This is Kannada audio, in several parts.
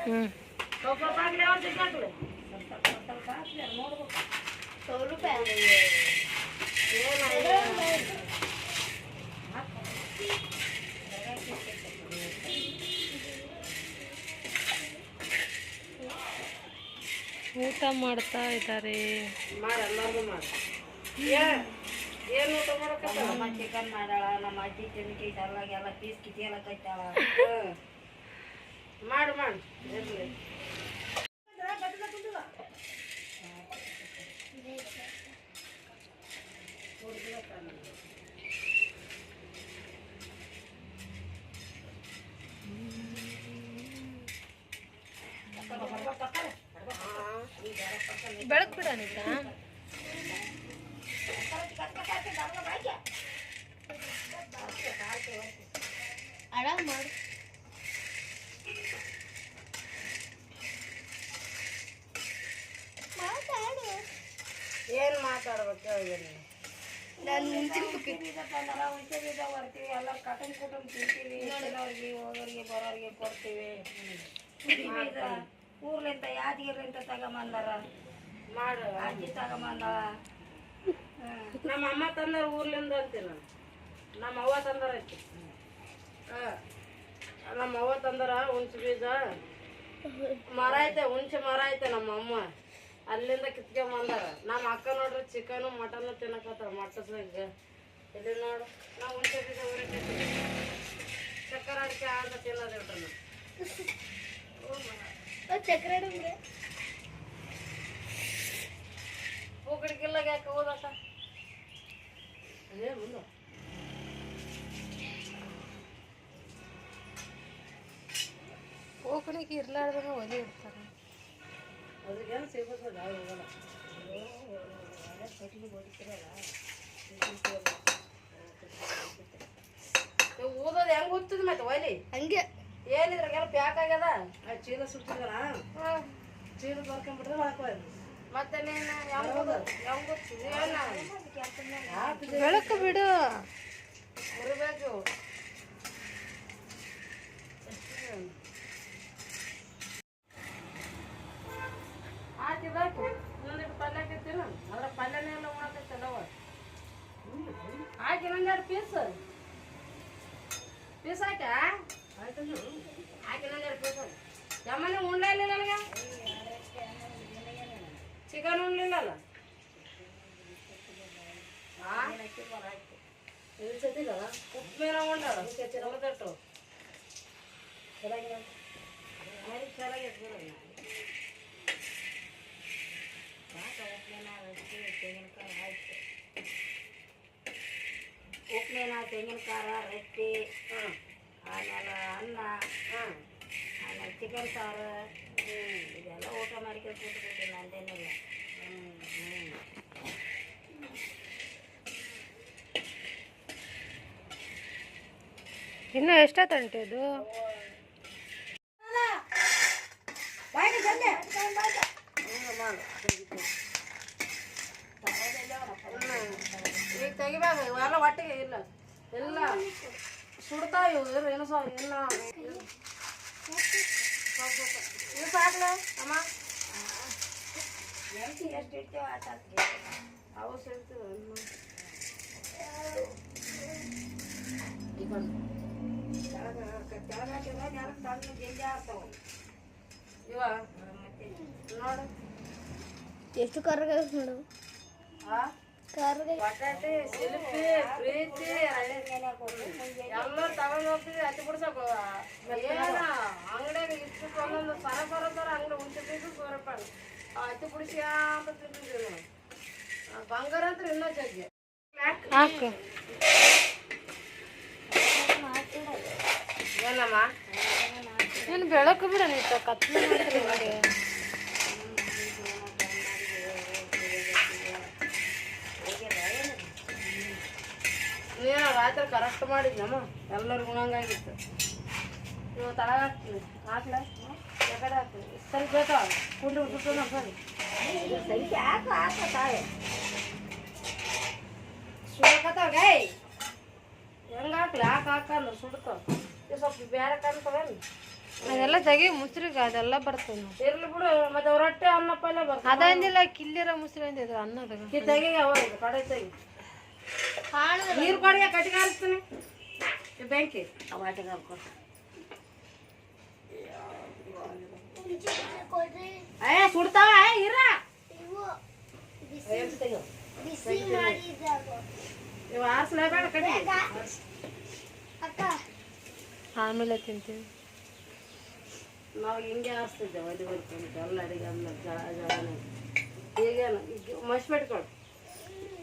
ಹ್ಞೂ ಊಟ ಮಾಡ್ತಾ ಇದ್ದಾರೆ. ಏನು ಊಟ ಮಾಡಕ ನಮ್ಮ ಚಿಕನ್ ಮಾಡಾಳ, ನಮ್ಮ ಅಜ್ಜಿ ತಿನ್ಕಿ ಎಲ್ಲ ಪೀಸ್ ಕಿಟಿ ಎಲ್ಲ ಕಟ್ಟಾಳ. ಮಾಡು ಮಾಡು ಇರಲಿ. ಬೆಳಕು ಬಿಡ ಅನಿತಾ. ಆರಾಮ್ ಮಾಡು. ಏನು ಮಾತಾಡ್ಬೇಕು ಹೇಳಿ. ನಾನು ಹುಣಸೆ ಬೀಜ ಬರ್ತೀವಿ, ಎಲ್ಲ ಕಟನ್ ಕುಟುಂಬ ತಿಂತೀವಿ, ಅವ್ರಿಗೆ ಹೋಗೋರಿಗೆ ಬರೋರಿಗೆ ಕೊಡ್ತೀವಿ. ಊರ್ಲಿಂದ ಯಾದಗಿರ್ಲಿಂದ ತಗೊಂಬಂದಾರ, ಮಾಡು ಅಜ್ಜಿ ತಗೊಂಬಂದಾಳ. ನಮ್ಮ ಅಮ್ಮ ತಂದಾರ ಊರ್ಲಿಂದ ಅಂತೀವಿ ನಾನು. ನಮ್ಮ ಅವ್ವ ತಂದಾರ ಐತಿ. ನಮ್ಮ ಅವ್ವ ತಂದಾರ ಹುಣಸೆ ಬೀಜ ಮರ ಐತೆ, ಹುಣಸೆ ಮರ ಐತೆ ನಮ್ಮ ಅಮ್ಮ ಅಲ್ಲಿಂದ ಕಿತ್ಕೊಂಬಂದಾರ. ನಮ್ಮ ಅಕ್ಕ ನೋಡ್ರಿ ಚಿಕನು ಮಟನ್ ತಿನ್ನಕತ್ತಾರ. ಮಟ್ಟಸಾಗ ಇಲ್ಲಿ ನೋಡು, ನಾವು ಹುಣಸೆ ಬೀಜ ಊರಿಗೆ ಚಕ್ಕರ ಅಡಿಕೆ ಅಂತ ತಿನ್ನೋದು ಹೇಳ್ರಿ. ಚಕ್ರ ಪೂಕಡಿಗಿಲ್ಲ ಯಾಕೆ ಹೋದಕ್ಕ ಅದೇ ಮುಂದೆ ಹೋಗಣಿಗೆ ಇರ್ಲಾರ್ದಾಗ ಒಲೆ ಇಡ್ತಾರೆ. ಅದಕ್ಕೇನು ಸಿಗೋದಿಲ್ಲ, ಹೋಗಲ್ಲ. ಓದೋದು ಹೆಂಗೆ ಓದ್ತದ ಮತ್ತೆ ಒಲಿ ಹಂಗೆ ಏನಿದ್ರಾಗೆಲ್ಲ ಪ್ಯಾಕ್ ಆಗ್ಯದ. ಚೀಲ ಸುಟ್ಟಿದಾರ, ಚೀಲ ಬರ್ಕೊಂಡ್ಬಿಟ್ರೆ ಹಾಕೋದು. ಮತ್ತೆ ನೀನು ಬೆಳಕು ಬಿಡು. ಇರಬೇಕು ಹಾಕಿದಾಕು ಇನ್ನೊಂದಿಟ್ಟು ಪಲ್ಯ ಹಾಕಿರ್ತೀರ. ಅದ್ರ ಪಲ್ಯನೇ ಎಲ್ಲ ಉಣಕತ್ತಲ್ಲವ. ಹಾಕಿ ಇನ್ನೊಂದೆರಡು ಪೀಸ್ ಹಾಕ ಹಾಕಿ ಇನ್ನೊಂದೆರಡು ಪೀಸ್ ಯಮ್ಮನೆ ಉಣ್ಲೇ ಇಲ್ಲ ನನಗೆ. ಚಿಕನ್ ಉಣ್ಲಿಲ್ಲಲ್ಲ ಉಪ್ಪು ಮೀನ ಉಂಡಾಳ ಉಳಿದಟ್ಟು ಚೆನ್ನಾಗಿ ಉಪ್ಪಿನ ತೆಂಗಿನಕಾಯಿ ರೊಟ್ಟಿ, ಆಮೇಲೆ ಅನ್ನ, ಆಮೇಲೆ ಚಿಕನ್ ಸಾರು, ಇದೆಲ್ಲ ಊಟ ಮಾಡ್ಕೊಂಡು ಕೂತ್ಬಿಟ್ಟು ನಂದೇನಿಲ್ಲ. ಇನ್ನು ಎಷ್ಟೊತ್ತಂಟು ಇದು? ಈಗ ತೆಗಿಬೇಕು ಇವೆಲ್ಲ ಒಟ್ಟಿಗೆ ಇಲ್ಲ ಎಲ್ಲ ಸುಡ್ತಾವ ಇವು. ಏನು ಇಲ್ಲ ಇವು ಸಾಕ್ಲ ಅಮ್ಮ. ಎಷ್ಟು ಇಡ್ತೀವ ಆಟ ಅವು ಸಿಡ್ತೀವ. ಇವ ನೋಡು ಎಷ್ಟು ಕರ್ಗ ನೋಡು. ಬಟಾಟೆ ಸಿಲ್ಪಿ ಪ್ರೀತಿ ಎಲ್ಲರೂ ತಗೊಂಡ್ ಹೋಗ್ತೀವಿ. ಹತ್ತಿ ಬಿಡ್ಸಕ್ ಏನ ಅಂಗಡಿಯಾಗ ಇಷ್ಟು ಒಂದೊಂದು ಸರ ಬರೋದಾರ ಅಂಗಡಿ ಉಂಟಿದ್ದು ಸೂರಪ್ಪಾಗ ಹತ್ತಿ ಬಿಡಿಸಿ ಅಂತ ತಿಂದಿದ್ದೀವಿ ನಾವು. ಬಂಗಾರ ಅಂತ ಇನ್ನೂ ಜಗ್ಗಿ ಹಾಕು. ಏನಮ್ಮ ನೀನು ಬೆಳಕು ಬಿಡ ನೀತ ಕತ್ಲು ಮಾಡಿದ್ರೆ ನೋಡಿ. ನೀನು ರಾತ್ರಿ ಕರೆಕ್ಟ್ ಮಾಡಿದ್ನಮ್ಮ, ಎಲ್ಲರಿಗೂ ಉಣಂಗಾಗಿತ್ತು. ಇವು ತಳಗ ಹಾಕ್ತೀನಿ ಹಾಕ್ಲ ಯಾಕಡೆ ಹಾಕ್ತೀನಿ ಸರಿ ಬೇಕಾವ ಕುಂಡ್ರಿ ಉಟ್ಟು ನಮ್ಮ ಸರಿ ಸರಿ ಹಾಕ ಹಾಕ ತಾಳೆ ಸುಡಕತ್ತಾವ ಗೈ ಹೆಂಗೆ ಹಾಕ್ಲಿ ಹಾಕ ಹಾಕಂದ್ರೆ ಸುಡ್ತಾವ. ಸ್ವಲ್ಪ ಬೇರೆ ಕಾಣ್ತಾವೇನು ಅದೆಲ್ಲ ತೆಗಿ ಮುಸ್ರಿಗೆ ಅದೆಲ್ಲ ಬರ್ತದೆ ನೋಡಿ. ಇರ್ಲಿ ಬಿಡು ಮತ್ತೆ ರೊಟ್ಟೆ ಅನ್ನ ಪಲ್ಯ ಬರ್ತದೆ. ಅದಂದಿಲ್ಲ ಕಿಲ್ಲಿರ ಮುಸ್ರಿ ಅಂದಿದ್ರು ಅನ್ನದಾಗ ತೆಗಿ ಅವ ಕಡೆ ತೆಗಿ ನೀರು ಕೊಡಿಗೆ ಕಟ್ಟಿಗೆ ಹಾರಿಸ್ತೀನಿ ಬೆಂಕಿ ಅವಾಟಿಗೆ ಹಾಕ್ಕೊಡು. ಸುಡ್ತಾವ ಇರ ಇವು ಆರಿಸ್ಲೇಬೇಡ ಕಟ್ಟಿಗೆ ಆಮೇಲೆ ತಿಂತೀವಿ ನಾವು ಹಿಂಗೆ ಆರಿಸ್ತಿದ್ದೆ ಒಲೆ ಬರ್ಕೊಂಡು ಎಲ್ಲ ಅಡಿಗೆ ಆದ್ಮೇಲೆ ಜಳನೇ ಈಗೇನು ಈಗ ಮಸ್ಬಿಟ್ಕೊಳು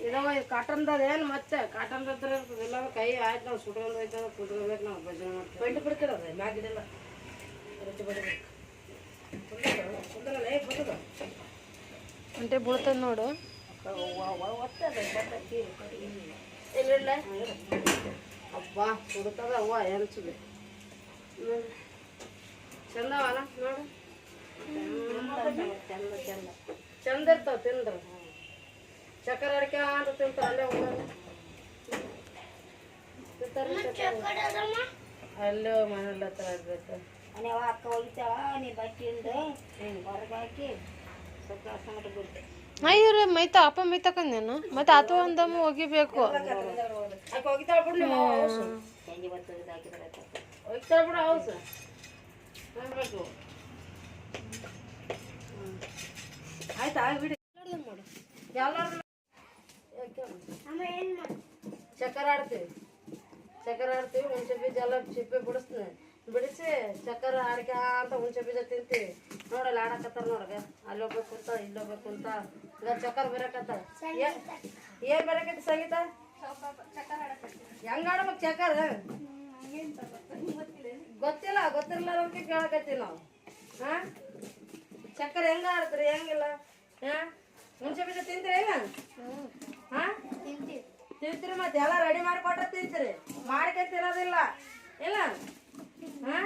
ಇದಾವ ಇದು ಕಾಟನ್ದದ ಏನು ಮತ್ತೆ ಕಾಟನ್ದತ್ರ ಇಲ್ಲ ಕೈ ಆಯ್ತು ನಾವು ಸುಟ್ಕೊಂಡು ಹೋಯ್ತು ಕುತ್ಕೋಬೇಕು ನಾವು ಭಜನೆ ಮಾಡ್ತೀವಿ ಬೆಂಡು ಬಿಡ್ತಿರೋದು ಮ್ಯಾಗಿದೆಲ್ಲ ರುಚಿ ಬಿಡಬೇಕು ಕುಂದ್ರಲ್ಲ ಬರ್ತದ ಅಂಟೆ ಬೀಳ್ತದ ನೋಡು ಇಲ್ಲ ಅಬ್ಬಾ ಸುಡ್ತದ ಅವ್ವ ಎನ್ಸುದು ಚಂದವಲ್ಲ ನೋಡು ಚಂದ ಇರ್ತಾವ ತಿಂದ್ರ ಚಕ್ಕರ ಅಡಿಕೆ ಅಂತ ತಿಂತಾರ ಅಲ್ಲೇ ಹೋಗಲ್ಲ ಅಲ್ಲೇ ಮನೆಯಲ್ಲ ಹತ್ರ ಇರ್ಬೇಕು ಅಕ್ಕ ಹೋಗ್ತಾವ ನೀ ಬಟ್ಟಿಂದ ಹೊರಗೆ ಹಾಕಿ ಸ್ವಲ್ಪ ಸಂಗಟ ಬಿಡ್ತೆ ಇವ್ರೆ ಮೈತ ಅಪ್ಪ ಮೈತಕಂದೇನು ಮತ್ತೆ ಆತು ಒಂದಮ್ಮ ಒಗಿಬೇಕು ಆಕೆ ಹೋಗಿತಾಳ ಬಿಡು ನಿಮ್ಮ ಹೌಸು ಸಂಜೆ ಬರ್ತದೆ ಹಾಕಿದ್ರೆ ಹೋಗ್ತಾಳ ಬಿಡು ಹೌಸು ನೋಡ್ಬೇಕು ಆಯ್ತಾ ಬಿಡಿ ಮಾಡು ಎಲ್ಲರೂ ಚಕ್ಕರ ಆಡ್ತೀವಿ ಹುಣಸೆ ಬೀಜ ಎಲ್ಲ ಚಿಪ್ಪೆ ಬಿಡಿಸ್ತೀನಿ ಬಿಡಿಸಿ ಚಕ್ಕರ ಅಡಿಕೆ ಅಂತ ಹುಣಸೆ ಬೀಜ ತಿಂತೀವಿ ನೋಡಲ್ಲ ಆಡಕತ್ತಾರ ನೋಡಗ ಅಲ್ಲಿ ಹೋಗ್ಬೇಕು ಅಂತ ಇಲ್ಲಿ ಹೋಗ್ಬೇಕು ಅಂತ ಈಗ ಚಕ್ಕರ ಬರಕತ್ತಾರ ಏನ್ ಬರಕತ್ತಿ ಸಂಗೀತ ಹೆಂಗ ಆಡ್ಬೇಕು ಚಕ್ಕರ ಗೊತ್ತಿರ್ಲಾರ್ದಕ್ಕೆ ಕೇಳಕತ್ತೀವಿ ನಾವು ಹಾ ಚಕ್ಕರ ಹೆಂಗ ಆಡ್ತೀರಿ ಹೆಂಗಿಲ್ಲ ಹಾ ಹುಣಸೆ ಬೀಜ ತಿಂತೀರಿ ಹೆಂಗ ಹಾ ತಿಂತೀರಿ ಮತ್ತೆ ಎಲ್ಲ ರೆಡಿ ಮಾಡಿ ಕೊಟ್ರೆ ತಿಂತೀರಿ ಮಾಡ್ಕೆ ತಿನ್ನೋದಿಲ್ಲ ಇಲ್ಲ ಹಾ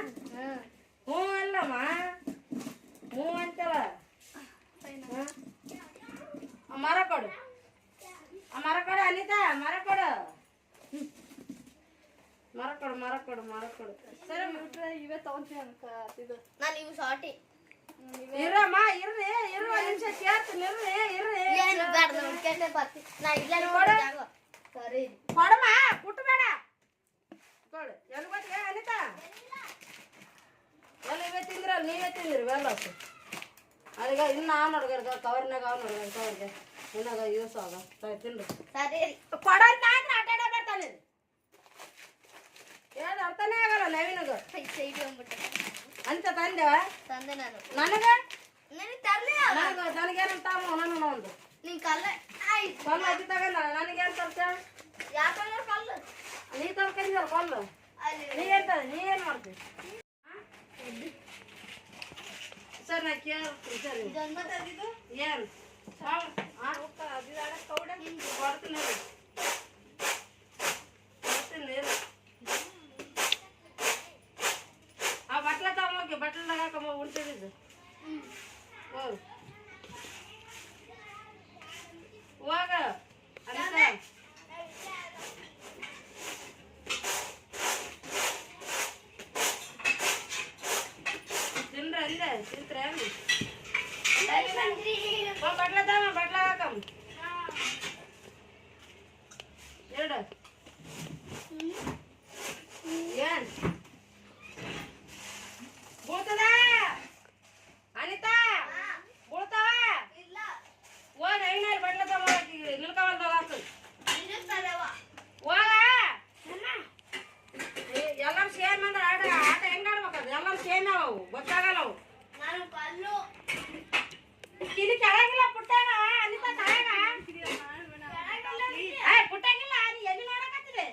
ಹ್ಞೂ ಅಲ್ಲಮ್ಮ ಹ್ಞೂ ಅಂತಲ್ಲ ಮರ ಕೊಡು ಅನಿತಾ ಮರ ಕೊಡು ಸರಿ ಇವೇ ತಗೊಂತೀನಿ ಅನ್ಕತ್ತಿದ್ದು ನಾನು ಇವು ಸಾಟಿ ಇರಮ್ಮ ಇರ್ರಿ ಒಂದ್ ನಿಮಿಷ ಕೇಳ್ತೀನಿ ಇರ್ರಿ ಏನು ಬೇಡ ನೋಡಿ ಕೆಟ್ಟೆ ಬರ್ತಿ ನಾ ಇಲ್ಲ ಸರಿ ಕೊಡಮ್ಮ ಕುಟ್ಬೇಡ ಕೊಡು ಎಲ್ಲಿ ಗೊತ್ತಿಗೆ ಅನಿತಾ ಎಲ್ಲ ಇವೇ ತಿಂದ್ರಲ್ಲ ನೀವೇ ತಿಂದ್ರಿ ಬೆಲ್ಲ ಅದೀಗ ಇನ್ನು ನೋಡ್ಗರ್ಗ ಕವರ್ನಾಗ ನೋಡ್ಗರ್ ಕವರ್ಗೆ ಇನ್ನಾಗ ಯೂಸ್ ಆಗ ತಿನ್ರಿ ಸರಿ ಕೊಡಂತ ಅಂದ್ರೆ ಆಟ ಬರ್ತಾನೆ ಏನು ಅರ್ಥನೇ ಆಗಲ್ಲ ನವೀನಗ ಸೈಡ್ ಹೋಗ್ಬಿಟ್ಟೆ ಅಂತ ತಂದೆವ ತಂದೆ ನಾನು ನನಗೆ ನನಗೆ ತರಲಿ ನನಗೇನಂತ ನಾನು ಒಂದು ನೀನ್ ಕಲ್ಲ ಕಲ್ಲು ಅಜ್ಜಿ ತಗೊಂಡ ನನಗೇನು ತರ್ತೆ ಯಾಕಂದ್ರೆ ಕಲ್ಲು ನೀ ತರ್ಕೊಂಡಿದ್ದಲ್ಲ ಕಲ್ಲು ನೀ ಏನು ಮಾಡ್ತೀವಿ ಸರ್ ನಾ ಕೇಳ್ತೀನಿ ಸರಿ ಏನು ಬರ್ತೀನಿ ಆ ಬಟ್ಲ ತಗೊಂಡೋಗಿ ಬಟ್ಲದಾಗ ಹಾಕಮ್ಮ ಉಣ್ತಿದ್ದು ಹೋಗ ತಿನ್ರ ಅಲ್ಲೇ ತಿಂತ್ರ ಬಟ್ಲ ತಮ್ಮ ಬಟ್ಲ ಹಾಕಮ್ಮ ಎರಡು ಏನ್ ಬೀಳ್ತದ ಅನಿತಾ ಬೀಳ್ತಾವ ಹೋಗ ಐನಾರು ಬಟ್ಲ ತಮ್ಮ ನಿಲ್ಕವಲ್ದಾಗ ಹಾಕು ಹೋಗ ಎಲ್ಲರೂ ಸೇಮ್ ಅಂದ್ರೆ ಆಟ ಹೆಂಗ ಆಡ್ಬೇಕದು ಎಲ್ಲರೂ ಸೇಮ್ ಅವು ಗೊತ್ತಾಗಲ್ಲ ಅವು ಕಿಲಿ ಕೆಳಗಿಲ್ಲ ಪುಟ್ಟಾಗ ಅನಿತಾ ತಳಗ ಪುಟ್ಟಾಗಿಲ್ಲ ನೀ ಎಲ್ಲಿ ನೋಡಕತ್ತಿದೆ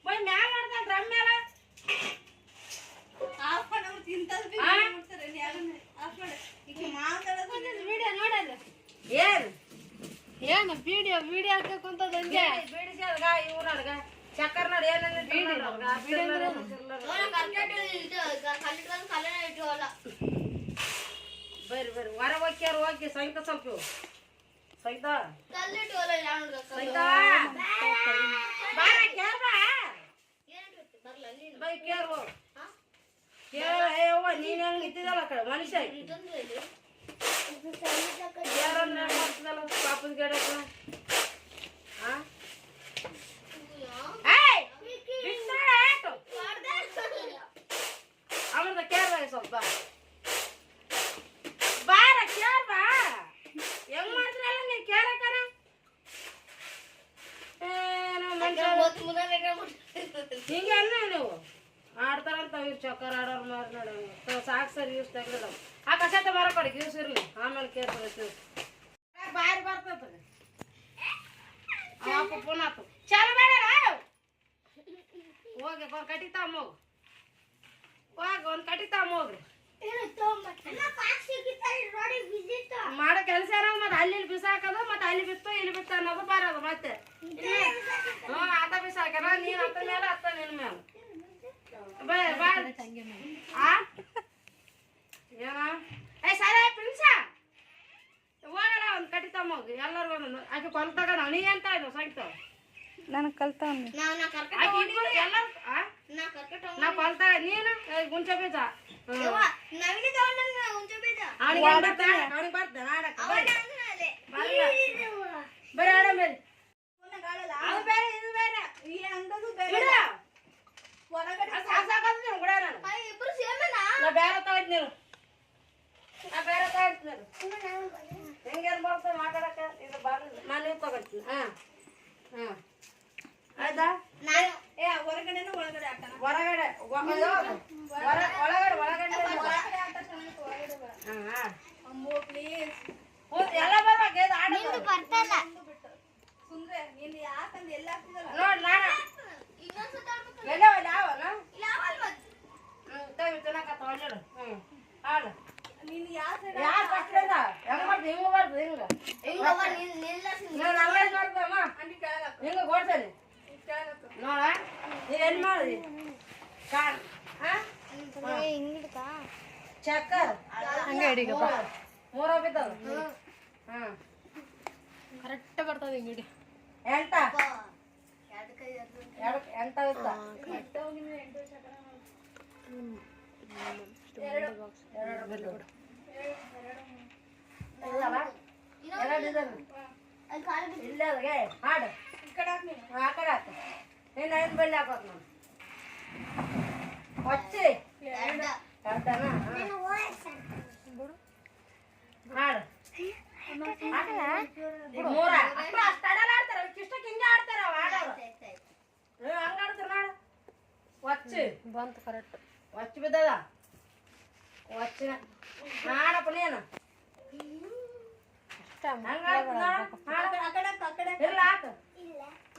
ಬೈ ಮ್ಯಾಲ ನೋಡ್ತಾನೆ ಡ್ರಮ್ ಮ್ಯಾಲ ಏನು ವಿಡಿಯೋ ಹಾಕಕ್ಕಂತದಂಗೆ ಬಿಡಿಸಿದಾಗ ಇವ್ ನನಗ ಚಕ್ಕರ್ ನೋಡಿ ಬರ್ರಿ ಹೊರ ಹೋಗ್ಯಾರ ಹೋಗಿ ಸಹಿತ ಸ್ವಲ್ಪ ಇವು ಸಹಿತ ಬೈ ಕೇರ್ ಯವ್ವ ನೀನ್ ಹೆಂಗ್ ನಿಂತಿದ್ದಲ್ಲ ಕಡೆ ಮನುಷ್ಯ ಯಾರನ್ನ ಮಾಡ್ತಿದ್ದಲ್ಲ ಪಾಪದ ಗಿಡಕ್ಕ ಅವ್ರದ ಕೇಳ್ದಾಗ ಸ್ವಲ್ಪ ಬಾರ ಕೇಳ ಬಾ ಹೆಂಗ್ ಮಾಡ್ತಿರಲ್ಲ ನೀ ಕೇಳಕರ ಹಿಂಗೆ ಅನ್ನ ನೀವು ಆಡ್ತಾರಂತ ಇವ್ರು ಚಕ್ಕರ್ ಆಡೋರು ಮಾರಿ ನೋಡ ಸಾಕು ಸರಿ ಯೂಸ್ ತೆಗ್ದ ಆ ಕಸತ ಮರ ಕಡೆಗೆ ಯೂಸ್ ಇರ್ಲಿ ಆಮೇಲೆ ಕೇಳ್ತಾರೆ ಬಾರಿ ಬರ್ತದ ಅಪ್ಪ ಫೋನ್ ಆತು ಚಾಲು ಬೇಡ ಹೋಗಿ ಒಂದು ಕಟ್ಟಿ ತಮ್ಮ ಹೋಗು ಹೋಗಿ ಒಂದು ಕಟ್ಟಿ ತಮ್ಮ ಹೋಗ್ರಿ ಮಾಡೋ ಕೆಲಸ ಅನ್ನೋದು ಮತ್ತೆ ಅಲ್ಲಿ ಬಿಸಾಕೋದು ಮತ್ತೆ ಅಲ್ಲಿ ಬಿತ್ತು ಇಲ್ಲಿ ಬಿತ್ತು ಅನ್ನೋದು ಬರೋದು ಮತ್ತೆ ಹ್ಞೂ ಆತ ಬಿಸಾಕ್ಯಾರ ನೀನು ಹತ್ತ ಮೇಲೆ ಹತ್ತ ನಿನ್ನ ಮೇಲೆ ಏನ ಏ ಸರಿ ಪ್ರಿನ್ಸ ಹೋಗಲ್ಲ ಒಂದು ಕಟ್ಟಿ ತಮ್ಮ ಹೋಗಿ ಎಲ್ಲರೂ ಒಂದೊಂದು ಆಕೆ ಕೊಲ್ತಾಗ ನೀ ಅಂತ ಇದ್ದು ಸಂಗೀತ ನನಗೆ ಕಲ್ತವನು ಎಲ್ಲರೂ ನಾ ಕೊಲ್ತಾಗ ನೀನು ಗುಂಚೆ ಬೀಜ ಅವನಿಗೆ ಬರ್ತಾನೆ ಆಡಕ್ಕೆ ಬರೀ ಆಡ ಮೇಲೆ ಅದು ಬೇರೆ ಇದು ಬೇರೆ ಈ ಅಂಗದು ಬೇರೆ ನಾ ಬೇರೆ ತಗೊಂಡ್ ನೀನು ನಾ ಬೇರೆ ತಗೊಂಡ್ ನೀನು ಹೆಂಗೇನು ಬರ್ತದೆ ಮಾತಾಡಕ್ಕೆ ಇದು ಬರಲಿಲ್ಲ ನಾನು ನೀವು ತಗೊಳ್ತೀನಿ ಹಾಂ ಹಾಂ ಆಯ್ತಾ ಹೊರಗಡೆನೂ ಒಳಗಡೆ ಆಟ ಹೊರಗಡೆ ಒಳಗಡೆ ಒಳಗಡೆ ಎಲ್ಲ ಬರ್ಬೇಕು ಇದು ಆಡೋದು ನೋಡಿ ನಾನು ಎಲ್ಲೋ ಯಾವನ ತಿನ್ನಕತ್ತ ಒಳ್ಳೆಡು ಹ್ಞೂ ಹಾಡು ಯಾರು ಕಟ್ಟಿದ ಹೆಂಗೆ ಮಾಡ್ತೀವಿ ಹಿಂಗೆ ಬರ್ತದೆ ಹಿಂಗೆ ನಾನು ಅಂಗಡಿ ಮಾಡ್ತಮ್ಮ ಹಿಂಗೆ ಕೊಡ್ತೇನೆ ನೋಡ ನೀವು ಎಲ್ಲಿ ಮಾಡಿದಿ ಕಾಣ್ ಚಕ್ಕರ್ ಹಂಗೆ ಹಿಡಿಗಪ್ಪ ಮೂರ ಬಿದ್ದದ ಹಾಂ ಕರೆಕ್ಟ್ ಬರ್ತದೆ ಹಿಂಗೆ ಹಿಡಿ ಎಂಟ ಎಂಟ ಇತ್ತ ಎರಡು ಇದನ್ನು ಇಲ್ಲ ಅದಕ್ಕೆ ಹಾಡು ಆ ಕಡೆ ಹಾಕು ನೀನು ಐದು ಬೆಳ್ಳಿ ಹಾಕೋದು ನಾನು ಹೊಚ್ಚಿ ಎರಡನ ಹಾಡು ಮೂರ ಅಷ್ಟು ಅಡಲ್ಲ ಆಡ್ತಾರ ಇಷ್ಟಕ್ಕೆ ಹಿಂಗೆ ಆಡ್ತಾರ ಅವ ಆಡೋರು ಹಂಗೆ ಆಡ್ತಾರ ನಾಡು ಹೊಚ್ಚಿ ಬಂತು ಕರೆಕ್ಟ್ ಹೊಚ್ಚಿ ಬಿದ್ದದ ಹೊಚ್ಚಿನ ಹಾಡಪ್ಪ ನೀನು ಹಂಗೆ ಆಡ್ತಾರ ಇಲ್ಲ ಹಾಕು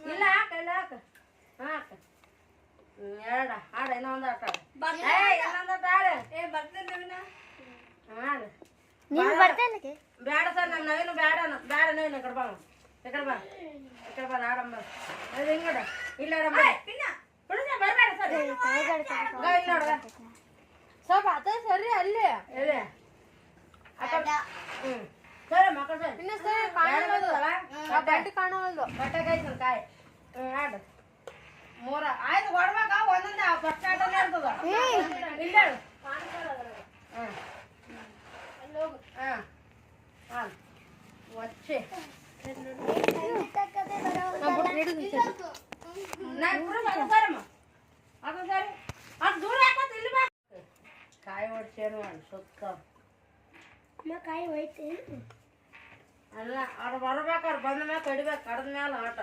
ಇಲ್ಲ ಹಾಕ ಇಲ್ಲ ಹಾಕ ಹಾಕ ಎರಡ ಹಾಡ ಇನ್ನೊಂದು ಆಟ ಇನ್ನೊಂದು ಆಟ ಆಡ ಹಾಡು ಬೇಡ ಸರ್ ನಮ್ಮ ನವೀನು ಬೇಡ ಬೇಡ ನವೀನು ಈ ಕಡೆ ಬಾ ಈ ಕಡೆ ಬಾ ಆಡಂಬ ಅದು ಹಿಂಗಡ ಇಲ್ಲ ಬರಬೇಡ ಸರ್ ಇಲ್ಲಿ ನೋಡ ಸ್ವಲ್ಪ ಅದ ಸರಿ ಅಲ್ಲಿ ಇದೆ ಹ್ಞೂ ಸರಿ ಮಕ್ಕಳು ಸರ್ ಇನ್ನು ಸರಿ ಕಾಣೋದು ಬಟ್ಟೆ ಕಾಣೋದು ಬಟ್ಟೆಗಾಯ್ತು ಕಾಯಿ ಹ್ಞೂ ಆಡು ಮೂರ ಆಯ್ತು ಹೊಡ್ಬೇಕ ಒಂದೊಂದೇ ಫಸ್ಟ್ ಆಟನೇ ಇರ್ತದ ಇಲ್ಲ ಹಾಂ ಹಾಂ ಹಾಂ వచ్చే ಕಾಯಿ ಹೊಡ್ಸೇನು ಸುತ್ತ ಕಾಯಿ ಹೋಯ್ತು ಅಲ್ಲ ಅವ್ರು ಬರ್ಬೇಕಾರೆ ಬಂದ ಮ್ಯಾಲ ಕಡಿಬೇಕು ಕಡ್ದ ಮ್ಯಾಲ ಆಟ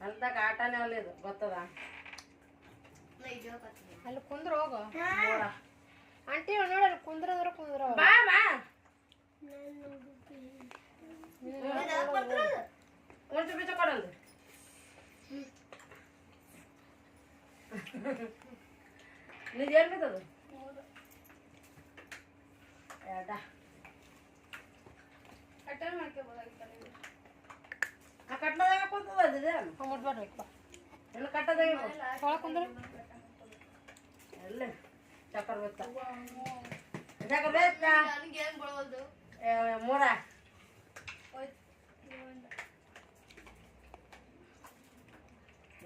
ಅಂತಾಗ ಆಟನೇ ಅಲ್ಲ ಇದು ಗೊತ್ತದ ಅಲ್ಲಿ ಕುಂದ್ರ ಹೋಗು ಆಂಟಿ ನೋಡಲ್ಲ ಕುಂದ್ರದ್ರ ಕುಂದ್ರ ಬಾ ಬಾ ಒಂಚು ಬೀಜ ಕೊಡಲ್ಲ ನೀನು ಏನು ಬಿದ್ದದು ಎರಡ ಕಟ್ಟಲ್ ಮಾಡ್ಕೋಬೋದಾಗಿತ್ತು ಆ ಕಟ್ಟದಾಗ ಕುಂತದ ಅದಿದೆ ಮುಟ್ಬಾರ್ಬೇಕು ಎಲ್ಲ ಕಟ್ಟದಾಗ ಒಳ ಕುಂದ್ರ ಎಲ್ಲ ಚಕ್ಕರ್ ಬೇಕ ಚಕ್ಕರ್ ಬೇಕಾ ಮೂರ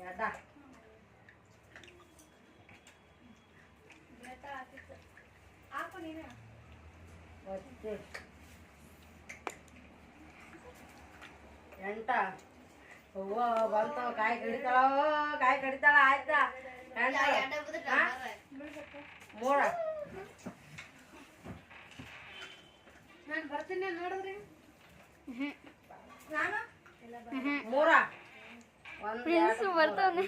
ಎರಡ ಒತ್ತಿ ಎಂಟ ಹೂವ ಬಂತವ ಕಾಯಿ ಕಡಿತಾಳ ಆಯ್ತಾ ಎಂಟ ಮೂರ ನಾನು ಬರ್ತೀನಿ ನೋಡಿದ್ರಿ ಮೂರ ಬರ್ತಾನೆ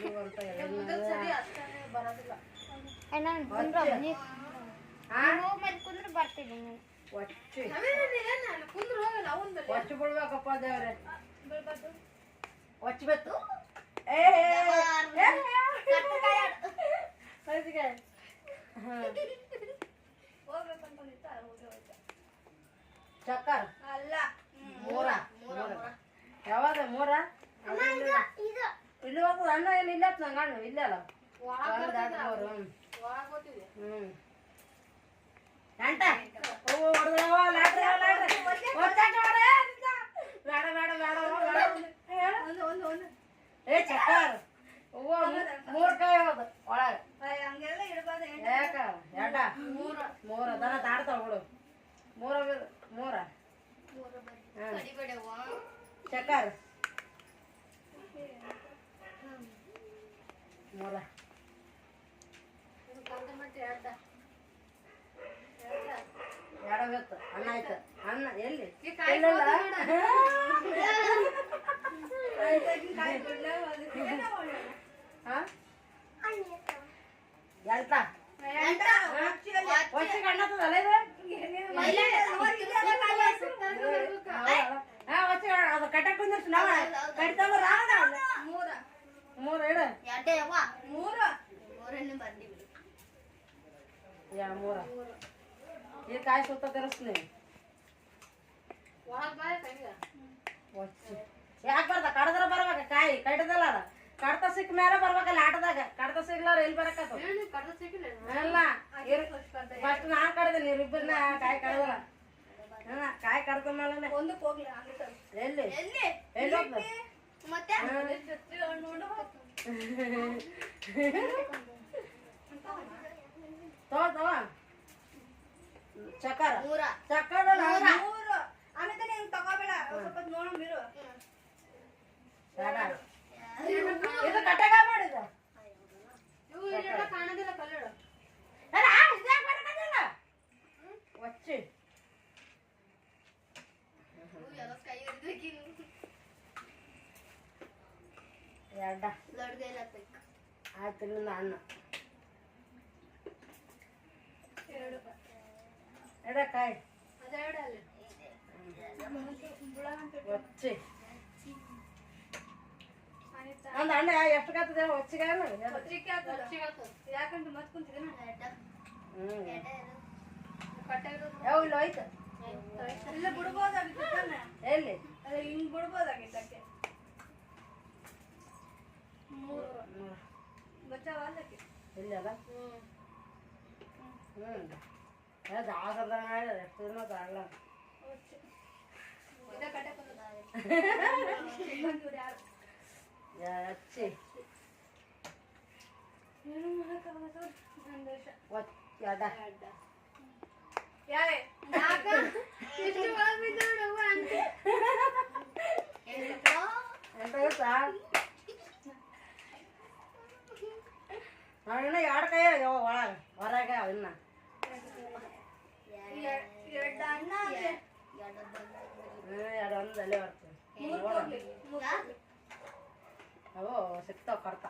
ಕುಂದ್ರೆ ಬರ್ತೀನಿ ಕುಂದ್ರೆ ಹೋಗಲ್ಲ ಅವನ್ ಒಚ್ಚು ಬಿಡ್ಬೇಕಪ್ಪ ದೇವ್ರೆ ಒಚ್ಚಬೇಕು ಚಕ್ಕರ್ ಅಲ್ಲ ಮೂರ ಯಾವಾಗ ಮೂರ ಇಲ್ಲಿ ಹೋಗ್ತದ ಅಣ್ಣ ಏನು ಇಲ್ಲ ನಂಗೆ ಅಣ್ಣ ಇಲ್ಲೇ ಅಲ್ಲ ಹ್ಮ್ ಎಂಟ ಬೇಡ ಬೇಡ ಬೇಡ ಏ ಚಕ್ಕರ್ ಹೂವ ಮೂರ್ ಕಾಯಿ ಹೋದ ಒಳಗ ಹಂಗೆಲ್ಲ ಇಡ್ಬಾರ್ದು ಯಾಕ ಎಂಟ ಮೂರ ದನ ತಾಡ್ತಾವ ಬಿಡು ಮೂರ ಚಕ್ಕರ್ ಮೂರ ಎರಡಾಗತ್ತು ಅನ್ನ ಆಯ್ತು ಅನ್ನ ಎಲ್ಲಿ ಎಂಟ ವರ್ಷಕ್ಕೆ ಅಣ್ಣತ್ತದಲ್ಲ ಇದು ಅದು ಕಟ್ಟಕ್ ಬಂದಿರ್ತು ನಾವ ಕಟ್ತಂದ್ರ ಮೂರ ಇಡು ಮೂರ ಈ ಕಾಯಿ ಸುತ್ತ ತರಿಸ್ತೀನಿ ಯಾಕೆ ಬರ್ದ ಕಡದ್ರ ಬರ್ಬೇಕ ಕಾಯಿ ಕಟ್ಟದಲ್ಲ ಅದ ಕಡ್ತ ಸಿಕ್ಕ ಮೇಲೆ ಬರ್ಬೇಕಲ್ಲ ಆಟದಾಗ ಕಡ್ತ ಸಿಗ್ಲಾರ ಎಲ್ಲಿ ಬರಕತ್ತ ಅಲ್ಲ ಫಸ್ಟ್ ನಾನ್ ಕಡ್ದೆ ನೀವಿಬ್ಬರನ್ನ ಕಾಯಿ ಕಡ್ದಲ್ಲ ಕಾಯಿ ಕಡ್ದ ಮೇಲೆ ಒಂದಕ್ಕೆ ಹೋಗ್ಲಿ ಎಲ್ಲಿ ಎಲ್ಲಿ ಹೋಗ್ತದೆ ತಗೋ ಚಕ್ಕರ ಚಕ್ಕರ ಆಮೇಲೆ ನೀನು ತಗೋಬೇಡ ಸ್ವಲ್ಪ ನೋಡಂಬಿರು ಇದು ಕಟ್ಟಗ ಮಾಡಿದ ಕಾಣೋದಿಲ್ಲ ಕಲ್ಲಡ ಒಚ್ಚಿ ಎರಡ ಆಯ್ತು ನಿನ್ನ ಅಣ್ಣ ಎಡಕಾಯಿ ಒಚ್ಚಿ ಅಂದ ಅಣ್ಣ ಎಷ್ಟಕ್ಕಾಗ್ತದೆ ಒಚ್ಚಿಗೆ ಯಾಕಂತ ಮತ್ ಕುಂತಿದ್ದೇನೆ ಯಾವ ಇಲ್ಲ ಹೋಯ್ತು ಇಲ್ಲ ಬಿಡ್ಬೋದಾಗಿತ್ತು ಎಲ್ಲಿ ಅದೇ ಹಿಂಗ್ ಬಿಡ್ಬೋದಾಗಿತ್ತು ಬಚಾವ ಅಲ್ಲಕ್ಕೆ ಇಲ್ಲಿ ಅಲ್ಲ ಜಾಗದ ಎಷ್ಟು ದಿನ ಆಗಲ್ಲ ಹಚ್ಚಿ ನಾವಿನ್ನ ಎರಡು ಕೈ ಆಗ್ಯಾವ ಒಳಗ ಹೊರಗ ಇನ್ನ ಎರಡು ಒಂದು ಅಲ್ಲೇ ಬರ್ತದೆ ಅವು ಸಿಗ್ತಾವ ಕರ್ತ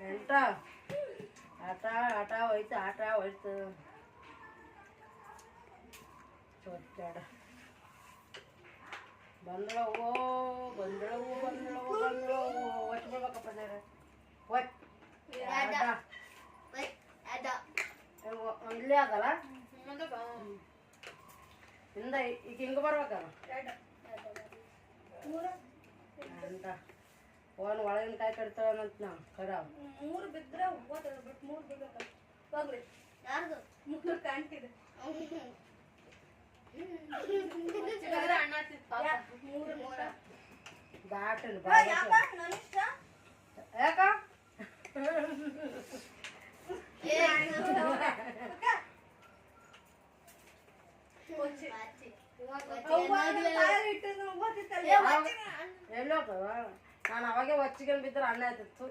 ಎಂಟ ಆಟ ಹೋಯ್ತು ಚೊಚ್ಚಾಡ ಬಂದಳವು ಒಟ್ಟು ಬಿಡ್ಬೇಕಪ್ಪ ಇಲ್ಲೇ ಅದಲ್ಲ ಹಿಂದ ಈಗ ಹಿಂಗ ಬರ್ಬೇಕಲ್ಲ ಅಂತ ಓನ್ ಒಳಗಿನ ಕಾಯಿ ಕಟ್ತಾವಂತ ನಾವು ಕರಾವ್ ಮೂರು ಬಿದ್ರೆ ಬಟ್ ಮೂರು ಬಿಡ್ಬೇಕಲ್ಲ ಹೋಗ್ರಿ ಯಾರ್ದು ಮೂರು ಕಾಣ್ತಿದೆ ದಾಟನ್ ಯಾಕ ಯಾಕ ಎಲ್ಲೋತವ ನಾನು ಅವಾಗೆ ಹೊಚ್ಚಿಗೆ ಬಿದ್ದರೆ ಅಣ್ಣ ಆಯ್ತಿತ್ತು.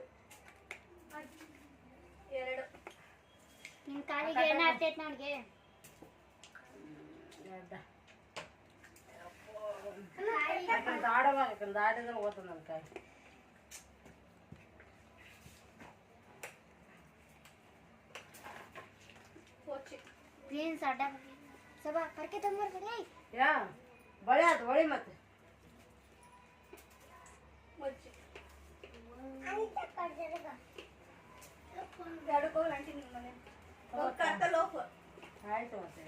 ನಿನ್ ಕಾಲಿಗೆ ಏನಾಗ್ತೈತೆ ನೋಡ್ಗೆ ದಾಡಿದ್ರೆ ಓದ್ತದ ನನ್ನ ಕಾಯಿ. ಪ್ಲೀಸ್ ಅಡ್ಡ ಸಬಾ ಪರ್ಕೆ ತಂಬರ್ಬೇಡಿ. ಯಾ ಬಳಿ ಆಯ್ತು ಬಳಿ ಮತ್ತೆ ಆಯ್ತು ಮತ್ತೆ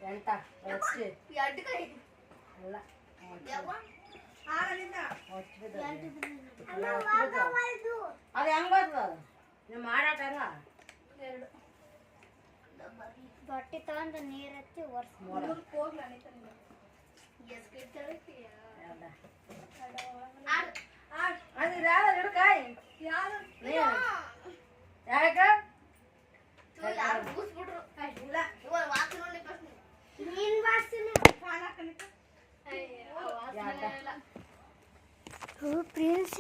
ಎಂಟ ಹೊಚ್ಚಿ ಅಲ್ಲ ಅದು ಹೆಂಗ್ ಬರ್ತದ ನೀವು ಮಾಡಾಟ ಅಲ್ಲ. ಬಟ್ಟೆ ತಗೊಂಡು ನೀರ್ ಹಚ್ಚಿ ಒರ್ಸ್ ಅದು ಯಾರು ಹಿಡ್ಕಾಯಿ ಯಾಕ ಪ್ರಿನ್ಸ್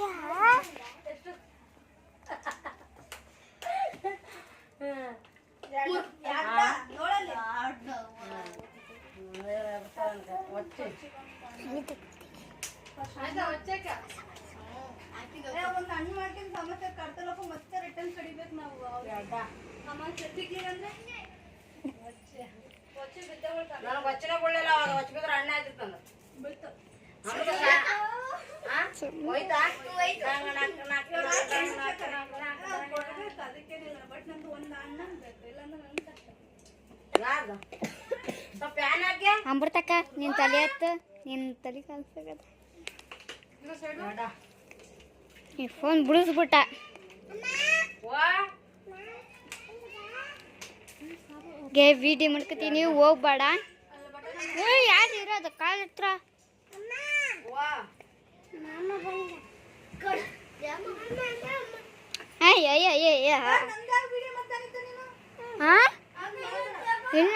ಒಂದು ಹಣ್ಣು ಮಾಡ್ಕೊಂಡು ಸಮಸ್ಯೆ ಕರ್ತಲಪ್ಪ ಮತ್ತೆ ರಿಟರ್ನ್ ಕಡಿಬೇಕು ನಾವು ಸಮಸ್ಯೆ ಸಿಗ್ಲಿಲ್ಲಂದ್ರೆ ನನಗೆ ಹೊಚ್ಚಿನ ಬೀಳಲಿಲ್ಲ ಅವಾಗ ಹೊಚ್ಚ ಬಿದ್ರೆ ಅಣ್ಣ ಆಯ್ತಿತ್ತು ನಂದು ಬೀಳ್ತು ಅದಕ್ಕೇನಿಲ್ಲ ಬಟ್ ನಂದು ಒಂದು ಅಣ್ಣ ಬೇಕು ಇಲ್ಲಾಂದ್ರೆ ನನ್ನ ಕಷ್ಟ. ಯಾರ್ದು ಸ್ವಲ್ಪ ಫ್ಯಾನ್ ಹಾಕಿ ಅಮೃತಕ್ಕ ನಿನ್ ತಲೆ ಹತ್ತು ನಿನ್ ತಲೆ ಕಲ್ಸಾಗದ ಈ ಫೋನ್ ಬಿಡಿಸ್ಬಿಟ್ಟ. ಗೆ ವಿಡಿಯೋ ಮಾಡ್ಕೊತೀನಿ ಹೋಗ್ಬೇಡ. ಯಾರು ಇರೋದು ಕಾಲ್ ಹತ್ರ ಅಯ್ಯ ನಂದು ವಿಡಿಯೋ ಮಾತಾಡಿದ್ದೆ ನೀನು ಇಲ್ಲ